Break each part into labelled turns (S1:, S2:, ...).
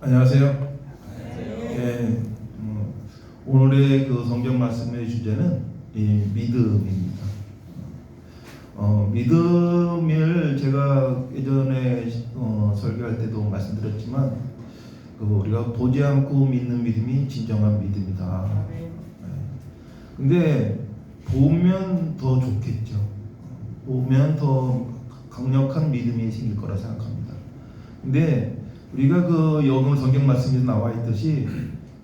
S1: 안녕하세요. 예, 오늘의 그 성경 말씀의 주제는 이 믿음입니다. 믿음을 제가 예전에 설교할 때도 말씀드렸지만, 우리가 보지 않고 믿는 믿음이 진정한 믿음이다. 근데 보면 더 좋겠죠. 보면 더 강력한 믿음이 생길 거라 생각합니다. 근데 우리가 오늘 성경 말씀에 나와 있듯이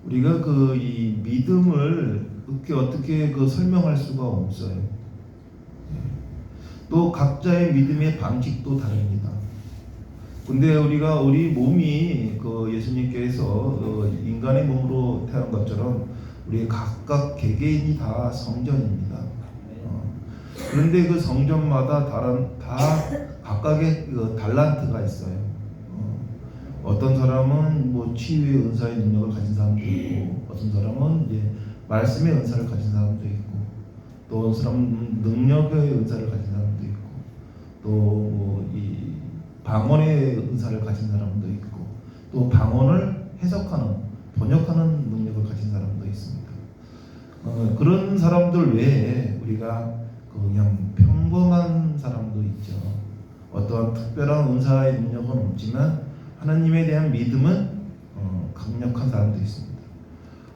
S1: 우리가 이 믿음을 어떻게 설명할 수가 없어요. 또 각자의 믿음의 방식도 다릅니다. 근데 우리 몸이 예수님께서 인간의 몸으로 태어난 것처럼 우리 각각 개개인이 다 성전입니다. 그런데 그 성전마다 다 각각의 달란트가 있어요. 어떤 사람은 치유의 은사의 능력을 가진 사람도 있고, 어떤 사람은 이제 말씀의 은사를 가진 사람도 있고, 또 어떤 사람은 능력의 은사를 가진 사람도 있고, 또 이 방언의 은사를 가진 사람도 있고, 또 방언을 해석하는, 번역하는 능력을 가진 사람도 있습니다. 그런 사람들 외에 우리가 그냥 평범한 사람도 있죠. 어떠한 특별한 은사의 능력은 없지만 하나님에 대한 믿음은 강력한 사람도 있습니다.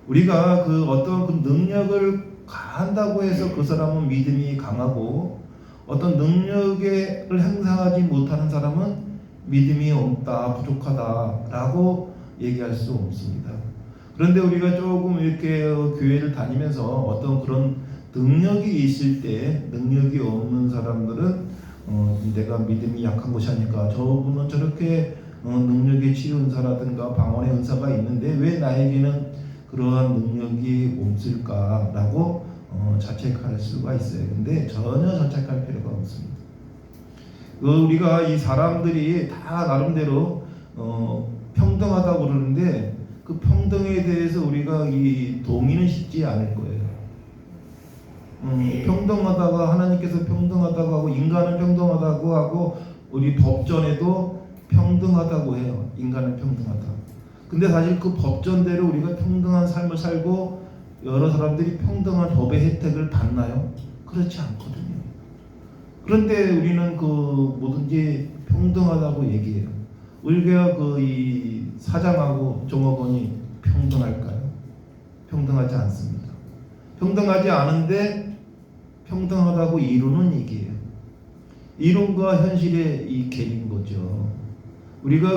S1: 우리가 어떤 능력을 한다고 해서 그 사람은 믿음이 강하고, 어떤 능력을 행사하지 못하는 사람은 믿음이 없다, 부족하다라고 얘기할 수 없습니다. 그런데 우리가 조금 이렇게 교회를 다니면서 어떤 그런 능력이 있을 때 능력이 없는 사람들은 내가 믿음이 약한 것이 아닐까, 저분은 저렇게 능력의 치유 은사라든가 방언의 은사가 있는데 왜 나에게는 그러한 능력이 없을까라고 자책할 수가 있어요. 근데 전혀 자책할 필요가 없습니다. 우리가 이 사람들이 다 나름대로 평등하다고 그러는데 그 평등에 대해서 우리가 이 동의는 쉽지 않을 거예요. 평등하다가 하나님께서 평등하다고 하고, 인간은 평등하다고 하고, 우리 법전에도 평등하다고 해요. 인간은 평등하다. 근데 사실 그 법전대로 우리가 평등한 삶을 살고 여러 사람들이 평등한 법의 혜택을 받나요? 그렇지 않거든요. 그런데 우리는 뭐든지 평등하다고 얘기해요. 우리가 이 사장하고 종업원이 평등할까요? 평등하지 않습니다. 평등하지 않은데 평등하다고 이루는 얘기예요. 이론과 현실의 이 갭인 거죠. 우리가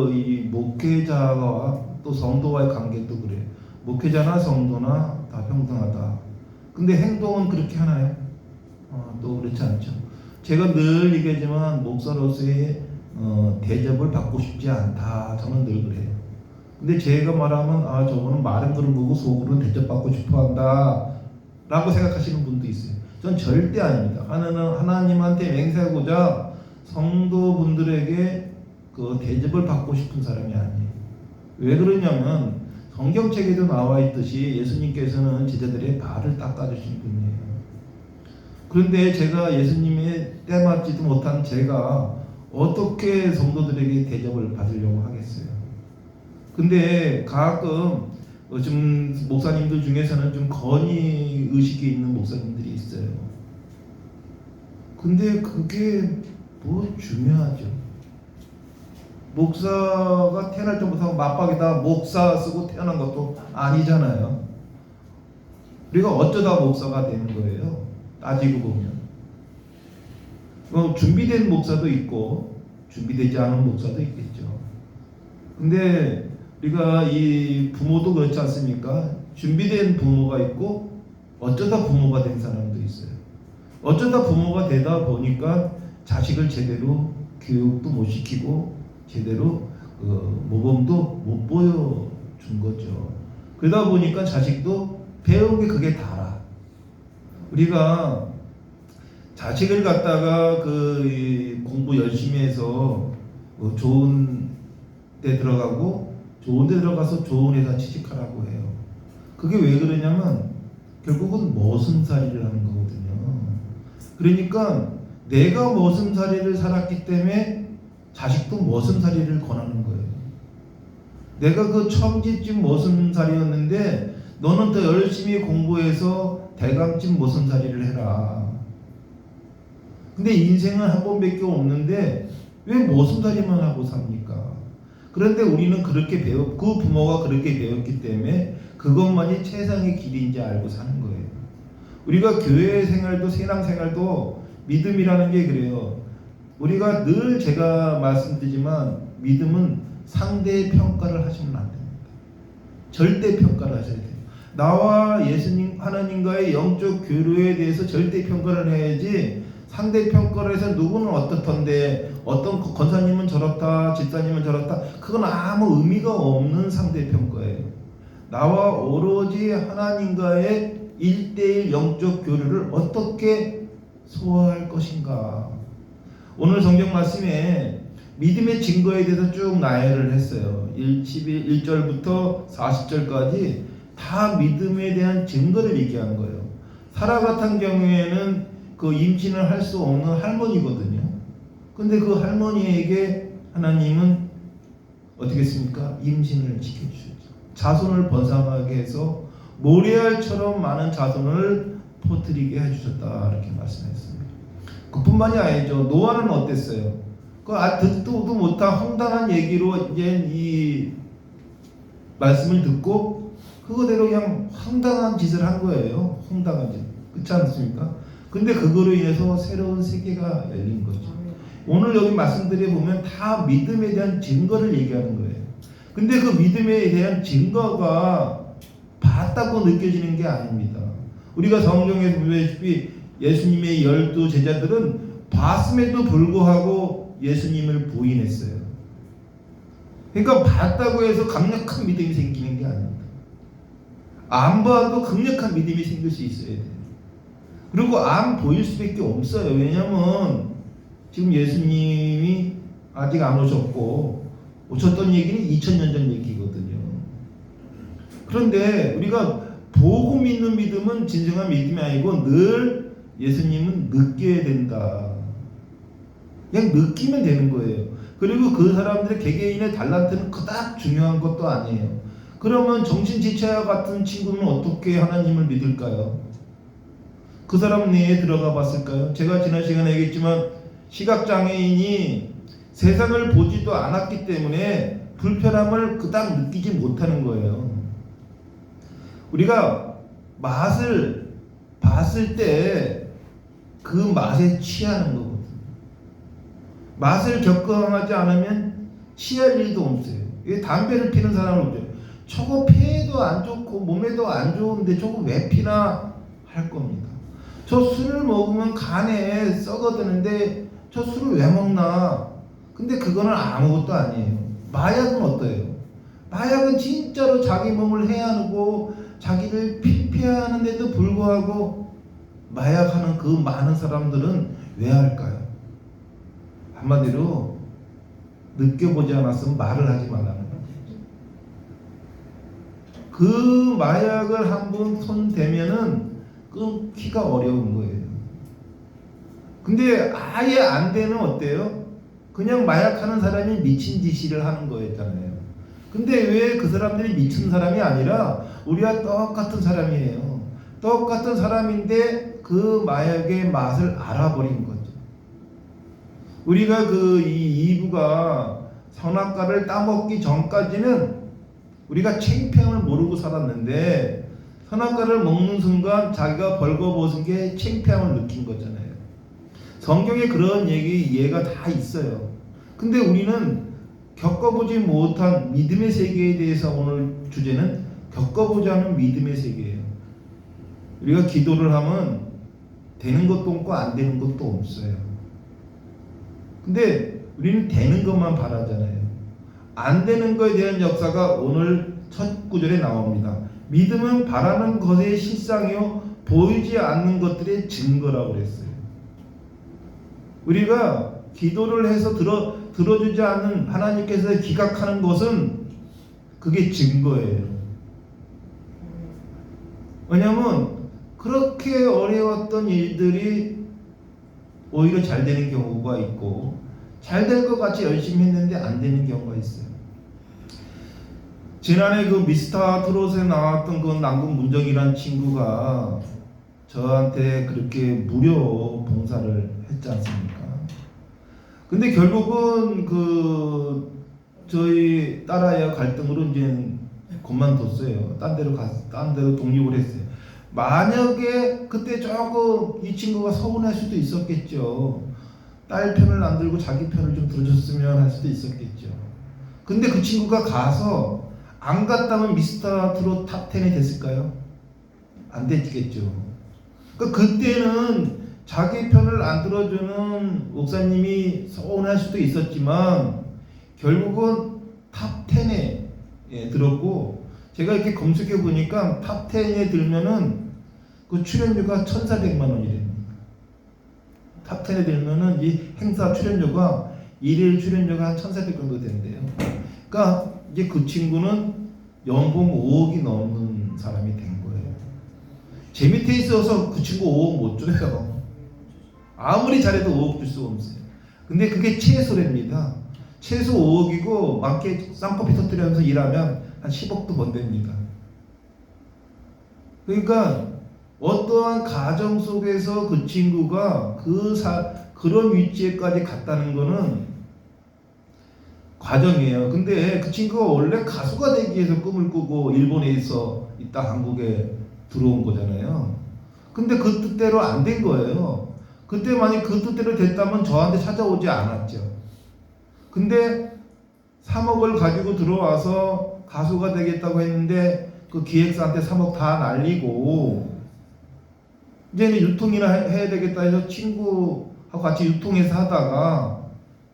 S1: 이 목회자와 또 성도와의 관계도 그래요. 목회자나 성도나 다 평등하다. 근데 행동은 그렇게 하나요? 또 그렇지 않죠. 제가 늘 얘기하지만 목사로서의 대접을 받고 싶지 않다. 저는 늘 그래요. 근데 제가 말하면 저거는 말은 그런 거고 속으로는 대접받고 싶어 한다 라고 생각하시는 분도 있어요. 전 절대 아닙니다. 하나님한테 맹세하고자 성도분들에게 대접을 받고 싶은 사람이 아니에요. 왜 그러냐면 성경책에도 나와 있듯이 예수님께서는 제자들의 발을 닦아주신 분이에요. 그런데 제가 예수님의 때맞지도 못한 제가 어떻게 성도들에게 대접을 받으려고 하겠어요. 근데 가끔 좀 목사님들 중에서는 좀 건의 의식이 있는 목사님들이 있어요. 근데 그게 중요하죠. 목사가 태어날 때부터 맞박에다 목사 쓰고 태어난 것도 아니잖아요. 우리가 어쩌다 목사가 되는 거예요. 따지고 보면 준비된 목사도 있고 준비되지 않은 목사도 있겠죠. 근데 우리가 이 부모도 그렇지 않습니까? 준비된 부모가 있고 어쩌다 부모가 된 사람도 있어요. 어쩌다 부모가 되다 보니까 자식을 제대로 교육도 못 시키고 제대로 모범도 못 보여준 거죠. 그러다 보니까 자식도 배운 게 그게 다라. 우리가 자식을 갖다가 공부 열심히 해서 좋은 데 들어가고 좋은 데 들어가서 좋은 회사 취직하라고 해요. 그게 왜 그러냐면 결국은 머슴살이를 하는 거거든요. 그러니까 내가 머슴살이를 살았기 때문에 자식도 머슴살이를 권하는 거예요. 내가 그 첨지집 모순살이였는데 너는 더 열심히 공부해서 대강집 모순살이를 해라. 근데 인생은 한 번밖에 없는데 왜 모순살이만 하고 삽니까? 그런데 우리는 그렇게 그 부모가 그렇게 배웠기 때문에 그것만이 최상의 길인지 알고 사는 거예요. 우리가 교회 생활도 신앙 생활도 믿음이라는 게 그래요. 우리가 늘 제가 말씀드리지만 믿음은 상대의 평가를 하시면 안 됩니다. 절대 평가를 하셔야 돼요. 나와 예수님 하나님과의 영적 교류에 대해서 절대 평가를 해야지 상대 평가를 해서 누구는 어떻던데 어떤 권사님은 저렇다 집사님은 저렇다 그건 아무 의미가 없는 상대 평가예요. 나와 오로지 하나님과의 1대1 영적 교류를 어떻게 소화할 것인가. 오늘 성경 말씀에 믿음의 증거에 대해서 쭉 나열을 했어요. 1절부터 40절까지 다 믿음에 대한 증거를 얘기한 거예요. 사라 같은 경우에는 그 임신을 할 수 없는 할머니거든요. 근데 그 할머니에게 하나님은 어떻게 했습니까? 임신을 지켜주셨죠. 자손을 번성하게 해서 모래알처럼 많은 자손을 퍼뜨리게 해주셨다 이렇게 말씀했습니다. 그뿐만이 아니죠. 노아는 어땠어요? 그 듣도 못한 황당한 얘기로 이제 이 말씀을 듣고 그거대로 그냥 황당한 짓을 한 거예요. 황당한 짓. 그렇지 않습니까? 근데 그거로 인해서 새로운 세계가 열린 거죠. 오늘 여기 말씀드려 보면 다 믿음에 대한 증거를 얘기하는 거예요. 근데 그 믿음에 대한 증거가 봤다고 느껴지는 게 아닙니다. 우리가 성경에서 보다시피 예수님의 12 제자들은 봤음에도 불구하고 예수님을 부인했어요. 그러니까 봤다고 해서 강력한 믿음이 생기는 게 아닙니다. 안 봐도 강력한 믿음이 생길 수 있어야 돼요. 그리고 안 보일 수밖에 없어요. 왜냐하면 지금 예수님이 아직 안 오셨고 오셨던 얘기는 2000년 전 얘기거든요. 그런데 우리가 보고 믿는 믿음은 진정한 믿음이 아니고 늘 예수님은 느껴야 된다. 그냥 느끼면 되는 거예요. 그리고 그 사람들의 개개인의 달란트는 그닥 중요한 것도 아니에요. 그러면 정신지체와 같은 친구는 어떻게 하나님을 믿을까요? 그 사람 내에 들어가 봤을까요? 제가 지난 시간에 얘기했지만 시각장애인이 세상을 보지도 않았기 때문에 불편함을 그닥 느끼지 못하는 거예요. 우리가 맛을 봤을 때 그 맛에 취하는 거거든요. 맛을 겪어하지 않으면 취할 일도 없어요. 담배를 피는 사람을 보죠. 저거 폐에도 안 좋고 몸에도 안 좋은데 저거 왜 피나 할 겁니다. 저 술을 먹으면 간에 썩어드는데 저 술을 왜 먹나? 근데 그거는 아무것도 아니에요. 마약은 어때요? 마약은 진짜로 자기 몸을 해하고 자기를 피폐하는데도 불구하고 마약하는 그 많은 사람들은 왜 할까요? 한마디로 느껴보지 않았으면 말을 하지 말라는 거예요. 그 마약을 한번 손 대면은 끊기가 어려운 거예요. 근데 아예 안 되는 어때요? 그냥 마약하는 사람이 미친 짓을 하는 거였잖아요. 근데 왜 그 사람들이 미친 사람이 아니라 우리와 똑같은 사람이에요. 똑같은 사람인데 그 마약의 맛을 알아버린 거죠. 우리가 이 2부가 선악과를 따먹기 전까지는 우리가 창피함을 모르고 살았는데 선악과를 먹는 순간 자기가 벌거벗은 게 창피함을 느낀 거잖아요. 성경에 그런 예가 다 있어요. 근데 우리는 겪어보지 못한 믿음의 세계에 대해서 오늘 주제는 겪어보지 않은 믿음의 세계예요. 우리가 기도를 하면 되는 것도 없고 안 되는 것도 없어요. 근데 우리는 되는 것만 바라잖아요. 안 되는 것에 대한 역사가 오늘 첫 구절에 나옵니다. 믿음은 바라는 것의 실상이요 보이지 않는 것들의 증거라고 그랬어요. 우리가 기도를 해서 들어주지 않는 하나님께서 기각하는 것은 그게 증거예요. 왜냐하면 그렇게 어려웠던 일들이 오히려 잘 되는 경우가 있고 잘 될 것 같이 열심히 했는데 안 되는 경우가 있어요. 지난해 그 미스터 트롯에 나왔던 그 남궁 문정이라는 친구가 저한테 그렇게 무료 봉사를 했지 않습니까? 근데 결국은 그 저희 딸아이와 갈등으로 이제 그만뒀어요. 딴 데로 독립을 했어요. 만약에 그때 조금 이 친구가 서운할 수도 있었겠죠. 딸 편을 안 들고 자기 편을 좀 들어줬으면 할 수도 있었겠죠. 근데 그 친구가 가서 안 갔다면 미스터 트롯 탑 10이 됐을까요? 안 됐겠죠. 그러니까 그때는 자기 편을 안 들어주는 목사님이 서운할 수도 있었지만 결국은 탑 10에 들었고, 제가 이렇게 검색해 보니까 탑 10에 들면은 그 출연료가 1,400만 원이랍니다. 탑 10에 들면은 이 행사 출연료가 일일 출연료가 한 1,400 정도 된대요. 그러니까 이제 그 친구는 연봉 5억이 넘는 사람이 된 거예요. 제 밑에 있어서 그 친구 5억 못 줘요. 아무리 잘해도 5억 줄 수가 없어요. 근데 그게 최소랍니다. 최소 5억이고 많게 쌍꺼풀 터뜨리면서 일하면 한 10억도 번답니다. 그러니까 어떠한 가정 속에서 그 친구가 그런 위치에까지 갔다는 거는 과정이에요. 근데 그 친구가 원래 가수가 되기 위해서 꿈을 꾸고 일본에 있어 있다 한국에 들어온 거잖아요. 근데 그 뜻대로 안 된 거예요. 그때 만약 그 뜻대로 됐다면 저한테 찾아오지 않았죠. 근데 3억을 가지고 들어와서 가수가 되겠다고 했는데 그 기획사한테 3억 다 날리고 이제는 유통이나 해야 되겠다 해서 친구하고 같이 유통회사 하다가,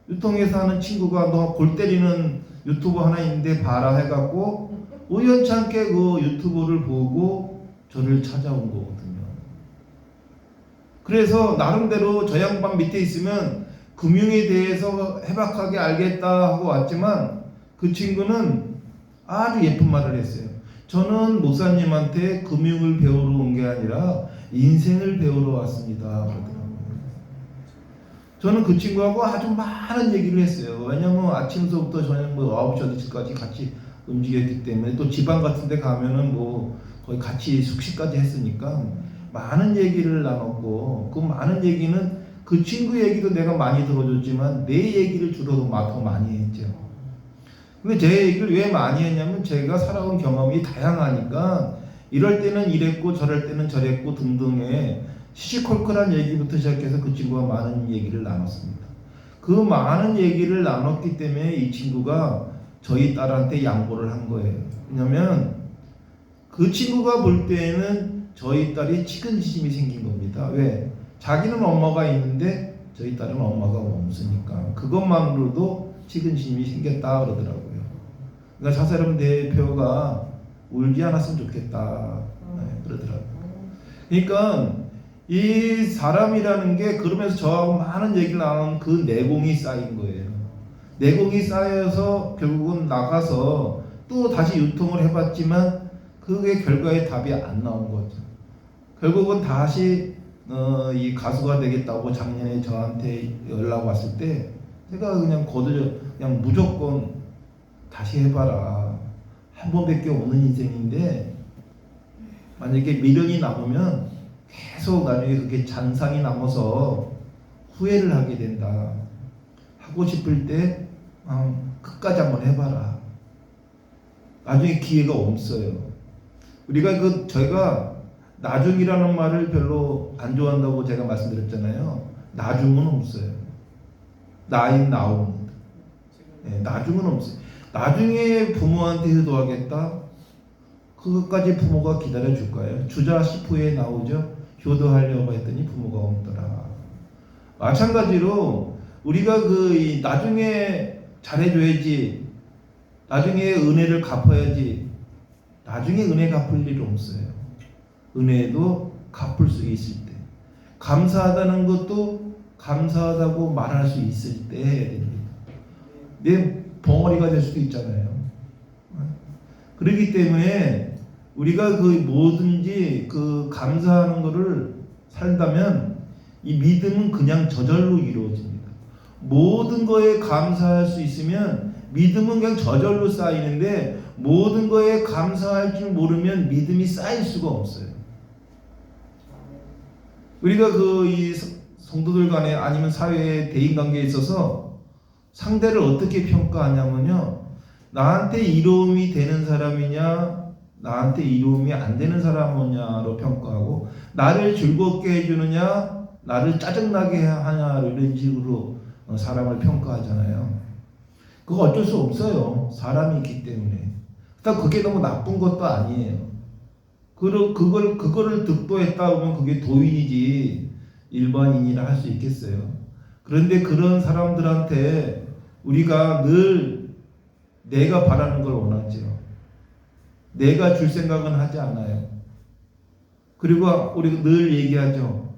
S1: 유통회사 하는 친구가 너 골 때리는 유튜브 하나 있는데 봐라 해갖고 우연찮게 그 유튜브를 보고 저를 찾아온 거거든요. 그래서 나름대로 저 양반 밑에 있으면 금융에 대해서 해박하게 알겠다 하고 왔지만 그 친구는 아주 예쁜 말을 했어요. 저는 목사님한테 금융을 배우러 온 게 아니라 인생을 배우러 왔습니다 그러더라고요. 저는 그 친구하고 아주 많은 얘기를 했어요. 왜냐면 아침서부터 저녁 9시 8시까지 같이 움직였기 때문에, 또 지방 같은 데 가면은 뭐 거의 같이 숙식까지 했으니까 많은 얘기를 나눴고, 그 많은 얘기는 그 친구 얘기도 내가 많이 들어줬지만 내 얘기를 주로 더 많이 했죠. 근데 제 얘기를 왜 많이 했냐면 제가 살아온 경험이 다양하니까 이럴 때는 이랬고 저럴 때는 저랬고 등등의 시시콜콜한 얘기부터 시작해서 그 친구와 많은 얘기를 나눴습니다. 그 많은 얘기를 나눴기 때문에 이 친구가 저희 딸한테 양보를 한 거예요. 왜냐면 그 친구가 볼 때에는 저희 딸이 측은지심이 생긴 겁니다. 왜? 자기는 엄마가 있는데 저희 딸은 엄마가 없으니까 그것만으로도 측은지심이 생겼다 그러더라고요. 그러니까 차세롬 대표가 울지 않았으면 좋겠다 그러더라고요. 그러니까 이 사람이라는 게 그러면서 저하고 많은 얘기를 나눈 그 내공이 쌓인 거예요. 내공이 쌓여서 결국은 나가서 또 다시 유통을 해봤지만 그게 결과에 답이 안 나온 거죠. 결국은 다시 이 가수가 되겠다고 작년에 저한테 연락 왔을 때 제가 그냥 그냥 무조건 다시 해봐라. 한 번밖에 오는 인생인데 만약에 미련이 남으면 계속 나중에 그게 잔상이 남아서 후회를 하게 된다. 하고 싶을 때 끝까지 한번 해봐라. 나중에 기회가 없어요. 우리가 저희가 나중이라는 말을 별로 안 좋아한다고 제가 말씀드렸잖아요. 나중은 없어요. 나인 나옵니다. 나중은 없어요. 나중에 부모한테 효도하겠다. 그것까지 부모가 기다려줄 거예요. 주자 10후에 나오죠. 효도하려고 했더니 부모가 없더라. 마찬가지로 우리가 나중에 잘해줘야지, 나중에 은혜를 갚아야지. 나중에 은혜 갚을 일 없어요. 은혜도 갚을 수 있을 때, 감사하다는 것도 감사하다고 말할 수 있을 때 해야 됩니다. 내 벙어리가 될 수도 있잖아요. 그렇기 때문에 우리가 뭐든지 감사하는 것을 살다면 이 믿음은 그냥 저절로 이루어집니다. 모든 거에 감사할 수 있으면 믿음은 그냥 저절로 쌓이는데 모든 거에 감사할 줄 모르면 믿음이 쌓일 수가 없어요. 우리가 이 성도들 간에 아니면 사회의 대인관계에 있어서 상대를 어떻게 평가하냐면요, 나한테 이로움이 되는 사람이냐 나한테 이로움이 안 되는 사람이냐로 평가하고, 나를 즐겁게 해주느냐 나를 짜증나게 하냐 이런 식으로 사람을 평가하잖아요. 그거 어쩔 수 없어요. 사람이 있기 때문에. 일단 그게 너무 나쁜 것도 아니에요. 그거를 득도했다 보면 그게 도인이지 일반인이라 할 수 있겠어요. 그런데 그런 사람들한테 우리가 늘 내가 바라는 걸 원하죠. 내가 줄 생각은 하지 않아요. 그리고 우리가 늘 얘기하죠.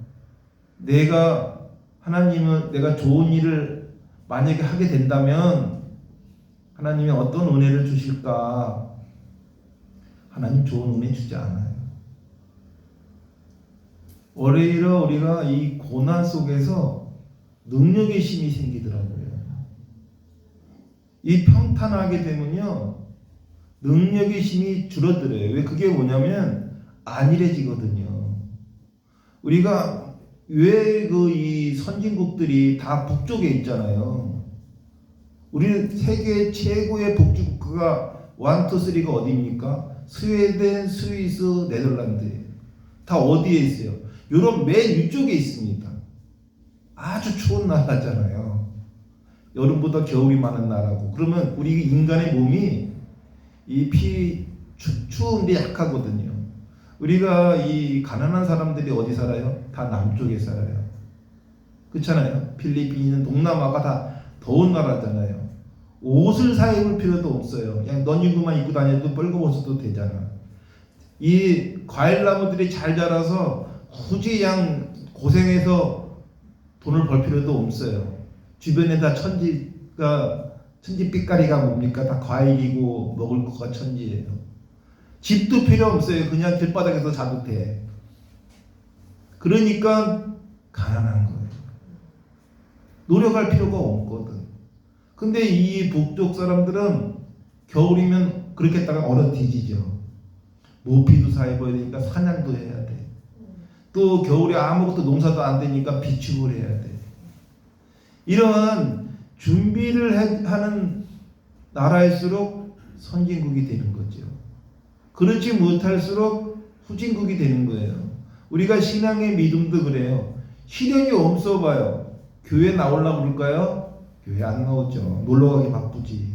S1: 하나님은 내가 좋은 일을 만약에 하게 된다면 하나님이 어떤 은혜를 주실까? 하나님 좋은 은혜 주지 않아요. 오히려 우리가 이 고난 속에서 능력의 힘이 생기더라고요. 이 평탄하게 되면요, 능력의 힘이 줄어들어요. 왜? 그게 뭐냐면 안일해지거든요. 우리가 왜 이 선진국들이 다 북쪽에 있잖아요. 우리 세계 최고의 복지 국가가 1, 2, 3가 어디입니까? 스웨덴, 스위스, 네덜란드. 다 어디에 있어요? 유럽 맨 위쪽에 있습니다. 아주 추운 나라잖아요. 여름보다 겨울이 많은 나라고. 그러면 우리 인간의 몸이 추운데 약하거든요. 우리가 이 가난한 사람들이 어디 살아요? 다 남쪽에 살아요. 그렇잖아요. 필리핀, 동남아가 다 더운 나라잖아요. 옷을 사입을 필요도 없어요. 그냥 넌니구만 입고 다녀도 벌거벗어도 되잖아. 이 과일나무들이 잘 자라서 굳이 그냥 고생해서 돈을 벌 필요도 없어요. 주변에 다 천지 빛깔이가 뭡니까? 다 과일이고 먹을 거가 천지예요. 집도 필요 없어요. 그냥 길바닥에서 자도 돼. 그러니까 가난한 거예요. 노력할 필요가 없거든. 근데 이 북쪽 사람들은 겨울이면 그렇게 했다가 얼어 뒤지죠. 모피도 사입어야 되니까 사냥도 해야 돼. 또 겨울에 아무것도 농사도 안 되니까 비축을 해야 돼. 이런 준비를 하는 나라일수록 선진국이 되는 거죠. 그렇지 못할수록 후진국이 되는 거예요. 우리가 신앙의 믿음도 그래요. 시련이 없어봐요. 교회 나오려고 그럴까요? 교회 안 나오죠. 놀러가기 바쁘지.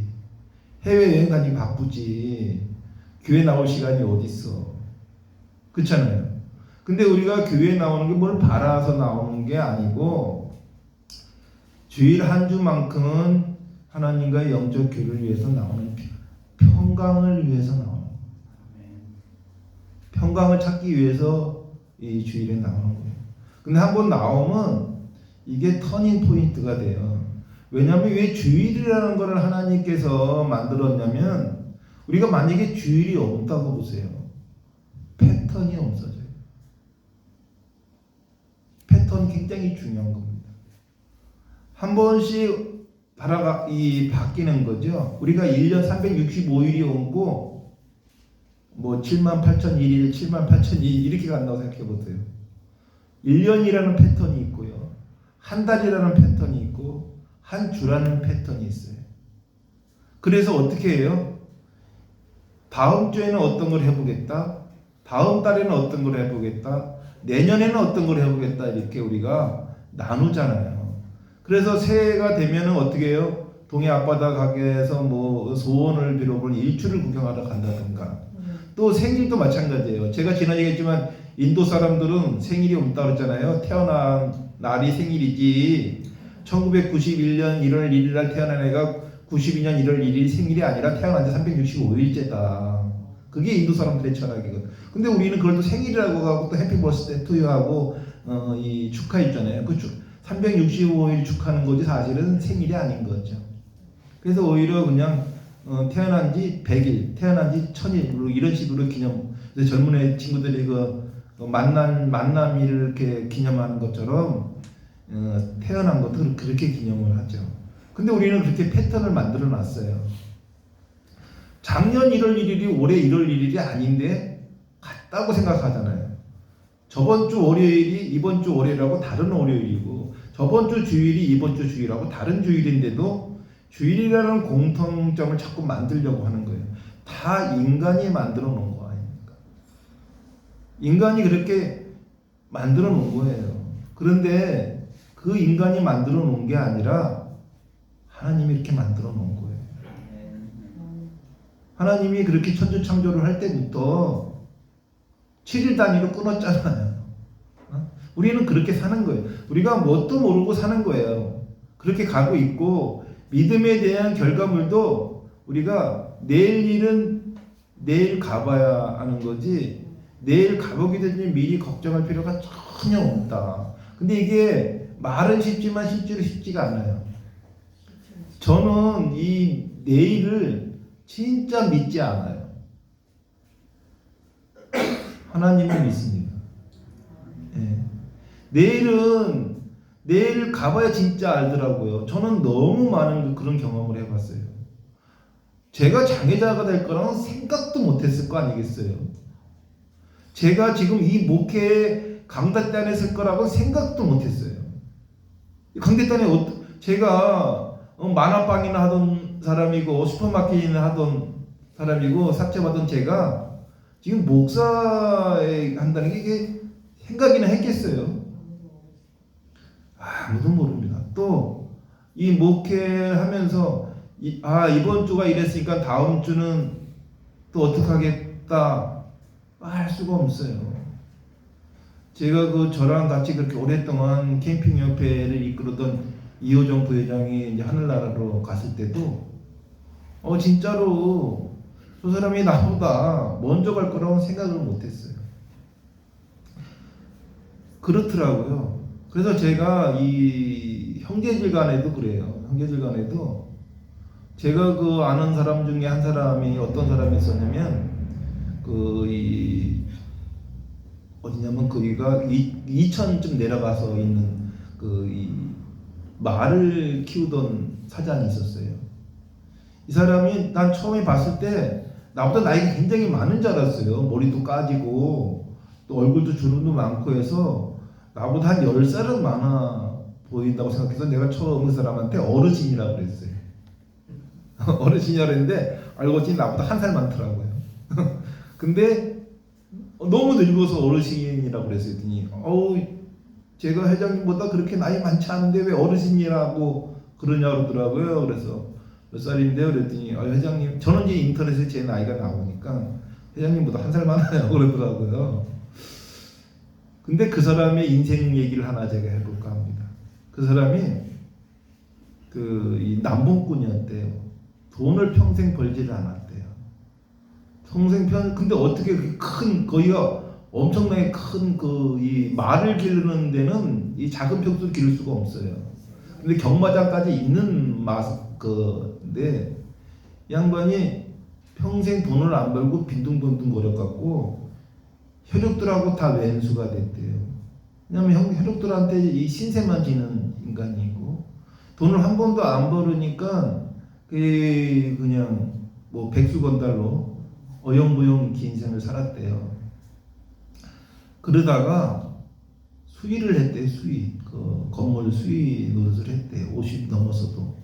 S1: 해외여행 가기 바쁘지. 교회 나올 시간이 어딨어. 그렇잖아요. 근데 우리가 교회 나오는 게 뭘 바라서 나오는 게 아니고, 주일 한 주만큼은 하나님과의 영적 교류를 위해서 나오는, 평강을 위해서 나오는 거예요. 평강을 찾기 위해서 이 주일에 나오는 거예요. 근데 한번 나오면 이게 터닝 포인트가 돼요. 왜냐하면 왜 주일이라는 것을 하나님께서 만들었냐면, 우리가 만약에 주일이 없다고 보세요. 패턴이 없어져요. 패턴 굉장히 중요한 겁니다. 한 번씩 바뀌는 거죠. 우리가 1년 365일이 오고, 78,001일, 78,002일 이렇게 간다고 생각해 보세요. 1년이라는 패턴이 있고요. 한 달이라는 패턴이 있고, 한 주라는 패턴이 있어요. 그래서 어떻게 해요? 다음 주에는 어떤 걸 해보겠다. 다음 달에는 어떤 걸 해보겠다. 내년에는 어떤 걸 해보겠다. 이렇게 우리가 나누잖아요. 그래서 새해가 되면은 어떻게 해요? 동해 앞바다 가게에서 소원을 빌어보는 일출을 구경하러 간다든가. 또 생일도 마찬가지예요. 제가 지난 얘기했지만 인도 사람들은 생일이 없다고 그랬잖아요. 태어난 날이 생일이지 1991년 1월 1일 날 태어난 애가 92년 1월 1일 생일이 아니라 태어난 지 365일째다. 그게 인도 사람들의 철학이거든. 근데 우리는 그걸 또 생일이라고 하고 또 해피 버스데이 투유 하고 이 축하 있잖아요. 그 365일 축하하는 거지 사실은 생일이 아닌 거죠. 그래서 오히려 그냥 태어난 지 100일, 태어난 지 1000일 이런 식으로 기념. 젊은 애 친구들이 만남일을 이렇게 기념하는 것처럼 태어난 것도 그렇게 기념을 하죠. 근데 우리는 그렇게 패턴을 만들어 놨어요. 작년 1월 1일이 올해 1월 1일이 아닌데 같다고 생각하잖아요. 저번 주 월요일이 이번 주 월요일하고 다른 월요일이고, 저번 주 주일이 이번 주 주일하고 다른 주일인데도 주일이라는 공통점을 자꾸 만들려고 하는 거예요. 다 인간이 만들어 놓은 거 아닙니까? 인간이 그렇게 만들어 놓은 거예요. 그런데 그 인간이 만들어 놓은 게 아니라 하나님이 이렇게 만들어 놓은 거예요. 하나님이 그렇게 천지창조를 할 때부터 7일 단위로 끊었잖아요. 우리는 그렇게 사는 거예요. 우리가 뭣도 모르고 사는 거예요. 그렇게 가고 있고, 믿음에 대한 결과물도 우리가 내일 일은 내일 가봐야 하는 거지, 내일 가보게 되니 미리 걱정할 필요가 전혀 없다. 근데 이게 말은 쉽지만 실제로 쉽지가 않아요. 저는 이 내일을 진짜 믿지 않아요. 하나님을 믿습니다. 예. 내일 가봐야 진짜 알더라고요. 저는 너무 많은 그런 경험을 해봤어요. 제가 장애자가 될 거라는 생각도 못했을 거 아니겠어요. 제가 지금 이 목회에 강대단에 설 거라고 생각도 못했어요. 강대단에 제가 만화방이나 하던 사람이고 슈퍼마켓이나 하던 사람이고 삭제받은 제가 지금 목사에 한다는 게 이게 생각이나 했겠어요. 아무도 모릅니다. 또 이 목회하면서 이번 주가 이랬으니까 다음 주는 또 어떻게 하겠다 할 수가 없어요. 제가 저랑 같이 그렇게 오랫동안 캠핑협회를 이끌었던 이호정 부회장이 이제 하늘나라로 갔을 때도 진짜로 저 사람이 나보다 먼저 갈 거라고 생각을 못했어요. 그렇더라고요. 그래서 제가 이 형제들 간에도 그래요. 형제들 간에도 제가 아는 사람 중에 한 사람이 어떤 사람이 있었냐면 어디냐면 거기가 이천쯤 내려가서 있는 이 말을 키우던 사장이 있었어요. 이 사람이 난 처음에 봤을 때 나보다 나이가 굉장히 많은 줄 알았어요. 머리도 까지고 또 얼굴도 주름도 많고 해서 나보다 한 10살은 많아 보인다고 생각해서 내가 처음 그 사람한테 어르신이라고 그랬어요. 어르신이라고 했는데 알고 보니 나보다 한 살 많더라고요. 근데 너무 늙어서 어르신이라고 그랬더니 제가 회장님보다 그렇게 나이 많지 않은데 왜 어르신이라고 그러냐 그러더라고요. 그래서 몇 살인데요? 그랬더니 회장님, 저는 이제 인터넷에 제 나이가 나오니까 회장님보다 한 살 많아요 그러더라고요. 근데 그 사람의 인생 얘기를 하나 제가 해볼까 합니다. 그 사람이 이 남봉꾼이었대요. 돈을 평생 벌지를 않았대요. 근데 어떻게 큰, 거기가 엄청나게 큰 이 말을 기르는 데는 이 작은 평수를 기를 수가 없어요. 근데 경마장까지 있는 근데 양반이 평생 돈을 안 벌고 빈둥빈둥 거려갖고 혈육들하고 다 왼수가 됐대요. 왜냐면 혈육들한테 이 신세만 지는 인간이고 돈을 한 번도 안 벌으니까 그냥 백수건달로 어영부영 긴 인생을 살았대요. 그러다가 수의를 했대요. 수의. 건물 수의 노릇을 했대요. 50 넘어서도.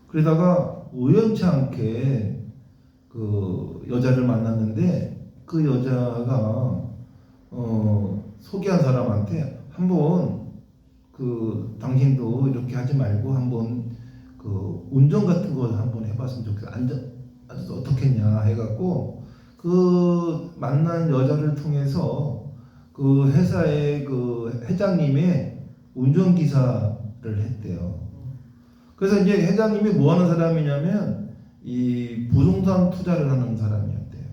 S1: 그러다가 우연치 않게 여자를 만났는데 그 여자가 소개한 사람한테 한번 당신도 이렇게 하지 말고 한번 운전 같은 거 한번 해봤으면 좋겠어. 어떻겠냐 해갖고 만난 여자를 통해서 회사의 회장님의 운전기사를 했대요. 그래서 이제 회장님이 뭐 하는 사람이냐면 이 부동산 투자를 하는 사람이었대요.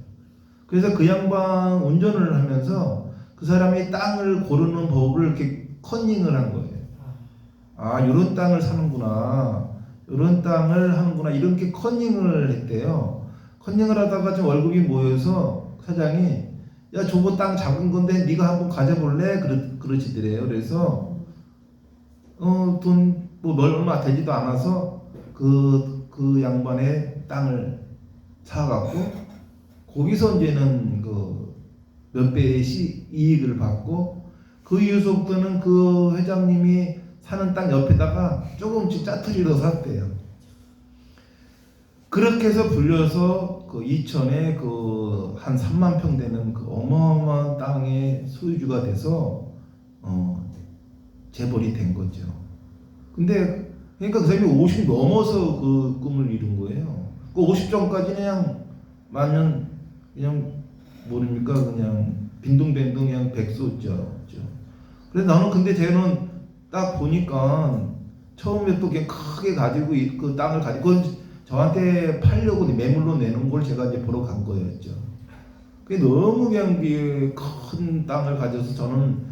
S1: 그래서 그 양반 운전을 하면서 그 사람이 땅을 고르는 법을 이렇게 컨닝을 한 거예요. 이런 땅을 사는구나, 이런 땅을 하는구나, 이렇게 컨닝을 했대요. 컨닝을 하다가 좀 월급이 모여서 사장이 야, 저거 땅 작은 건데 네가 한번 가져볼래? 그러시더래요. 그래서 돈 얼마 되지도 않아서 그 양반의 땅을 사갖고 거기서 이제는 그 몇 배의 이익을 받고 그 이후부터는 그 회장님이 사는 땅 옆에다가 조금씩 짜투리로 샀대요. 그렇게 해서 불려서 그 이천에 그 한 3만 평 되는 그 어마어마한 땅의 소유주가 돼서 재벌이 된 거죠. 근데 그러니까 그 사람이 50 넘어서 그 꿈을 이룬 거예요. 그 50 전까지 그냥 만년 그냥 모릅니까 그냥 빈둥빈둥 그냥 백수였죠. 그래서 나는 근데 쟤는 딱 보니까 처음에 또 그냥 크게 가지고 그 땅을 가지고 저한테 팔려고 매물로 내는 걸 제가 이제 보러 간 거였죠. 그게 너무 그냥 큰 땅을 가져서 저는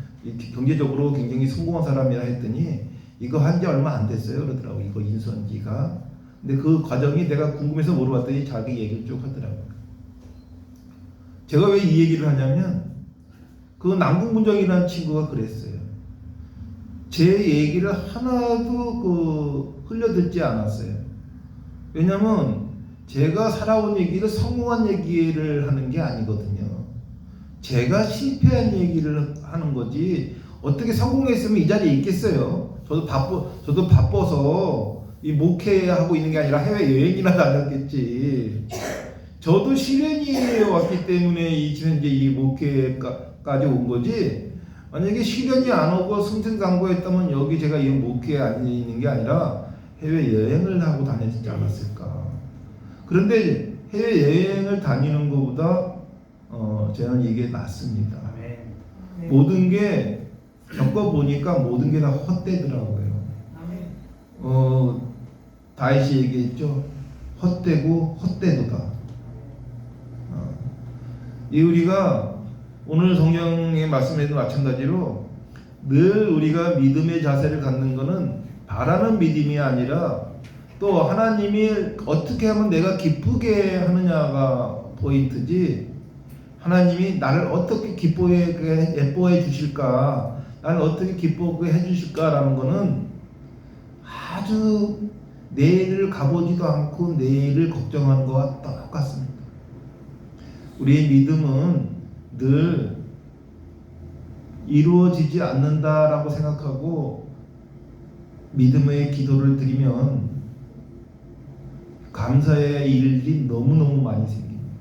S1: 경제적으로 굉장히 성공한 사람이라 했더니 이거 한 지 얼마 안 됐어요 그러더라고. 이거 인수한지가. 근데 그 과정이 내가 궁금해서 물어봤더니 자기 얘기를 쭉 하더라고요. 제가 왜 이 얘기를 하냐면 그 남궁문정이라는 친구가 그랬어요. 제 얘기를 하나도 그 흘려듣지 않았어요. 왜냐면 제가 살아온 얘기를 성공한 얘기를 하는 게 아니거든요. 제가 실패한 얘기를 하는 거지 어떻게 성공했으면 이 자리에 있겠어요. 저도 바빠서 이 목회하고 있는 게 아니라 해외여행이나 다녔겠지. 저도 시련이 왔기 때문에 현재 이 목회까지 온 거지. 만약에 시련이 안 오고 승승장구했다면 여기 제가 이 목회에 앉아 있는 게 아니라 해외여행을 하고 다녔지 않았을까. 그런데 해외여행을 다니는 것보다 저는 이게 낫습니다. 모든 게 겪어보니까 모든 게 다 헛되더라고요. 다윗이 얘기했죠. 헛되고 헛되도다. 이 우리가 오늘 성경의 말씀에도 마찬가지로 늘 우리가 믿음의 자세를 갖는 것은 바라는 믿음이 아니라 또 하나님이 어떻게 하면 내가 기쁘게 하느냐가 포인트지, 하나님이 나를 어떻게 예뻐해 주실까, 나를 어떻게 기쁘게 해 주실까라는 거는 아주 내일을 가보지도 않고 내일을 걱정하는 것과 똑같습니다. 우리의 믿음은 늘 이루어지지 않는다라고 생각하고 믿음의 기도를 드리면 감사의 일이 너무너무 많이 생깁니다.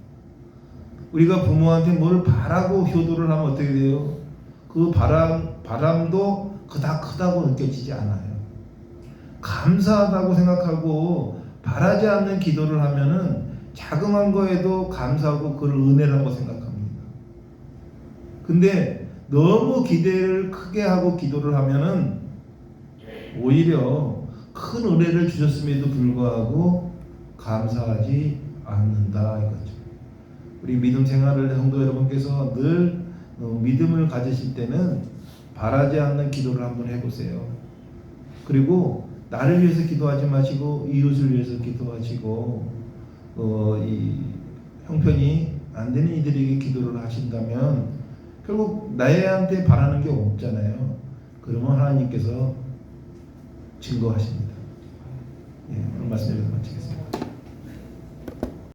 S1: 우리가 부모한테 뭘 바라고 효도를 하면 어떻게 돼요? 그 바람도 그닥 크다고 느껴지지 않아요. 감사하다고 생각하고 바라지 않는 기도를 하면은 자그만 거에도 감사하고 그걸 은혜라고 생각합니다. 근데 너무 기대를 크게 하고 기도를 하면은 오히려 큰 은혜를 주셨음에도 불구하고 감사하지 않는다 이거죠. 우리 믿음 생활을 성도 여러분께서 늘 믿음을 가지실 때는 바라지 않는 기도를 한번 해보세요. 그리고 나를 위해서 기도하지 마시고 이웃을 위해서 기도하시고 이 형편이 안 되는 이들에게 기도를 하신다면 결국 나한테 바라는 게 없잖아요. 그러면 하나님께서 증거하십니다. 예, 오늘 말씀 여기서 마치겠습니다.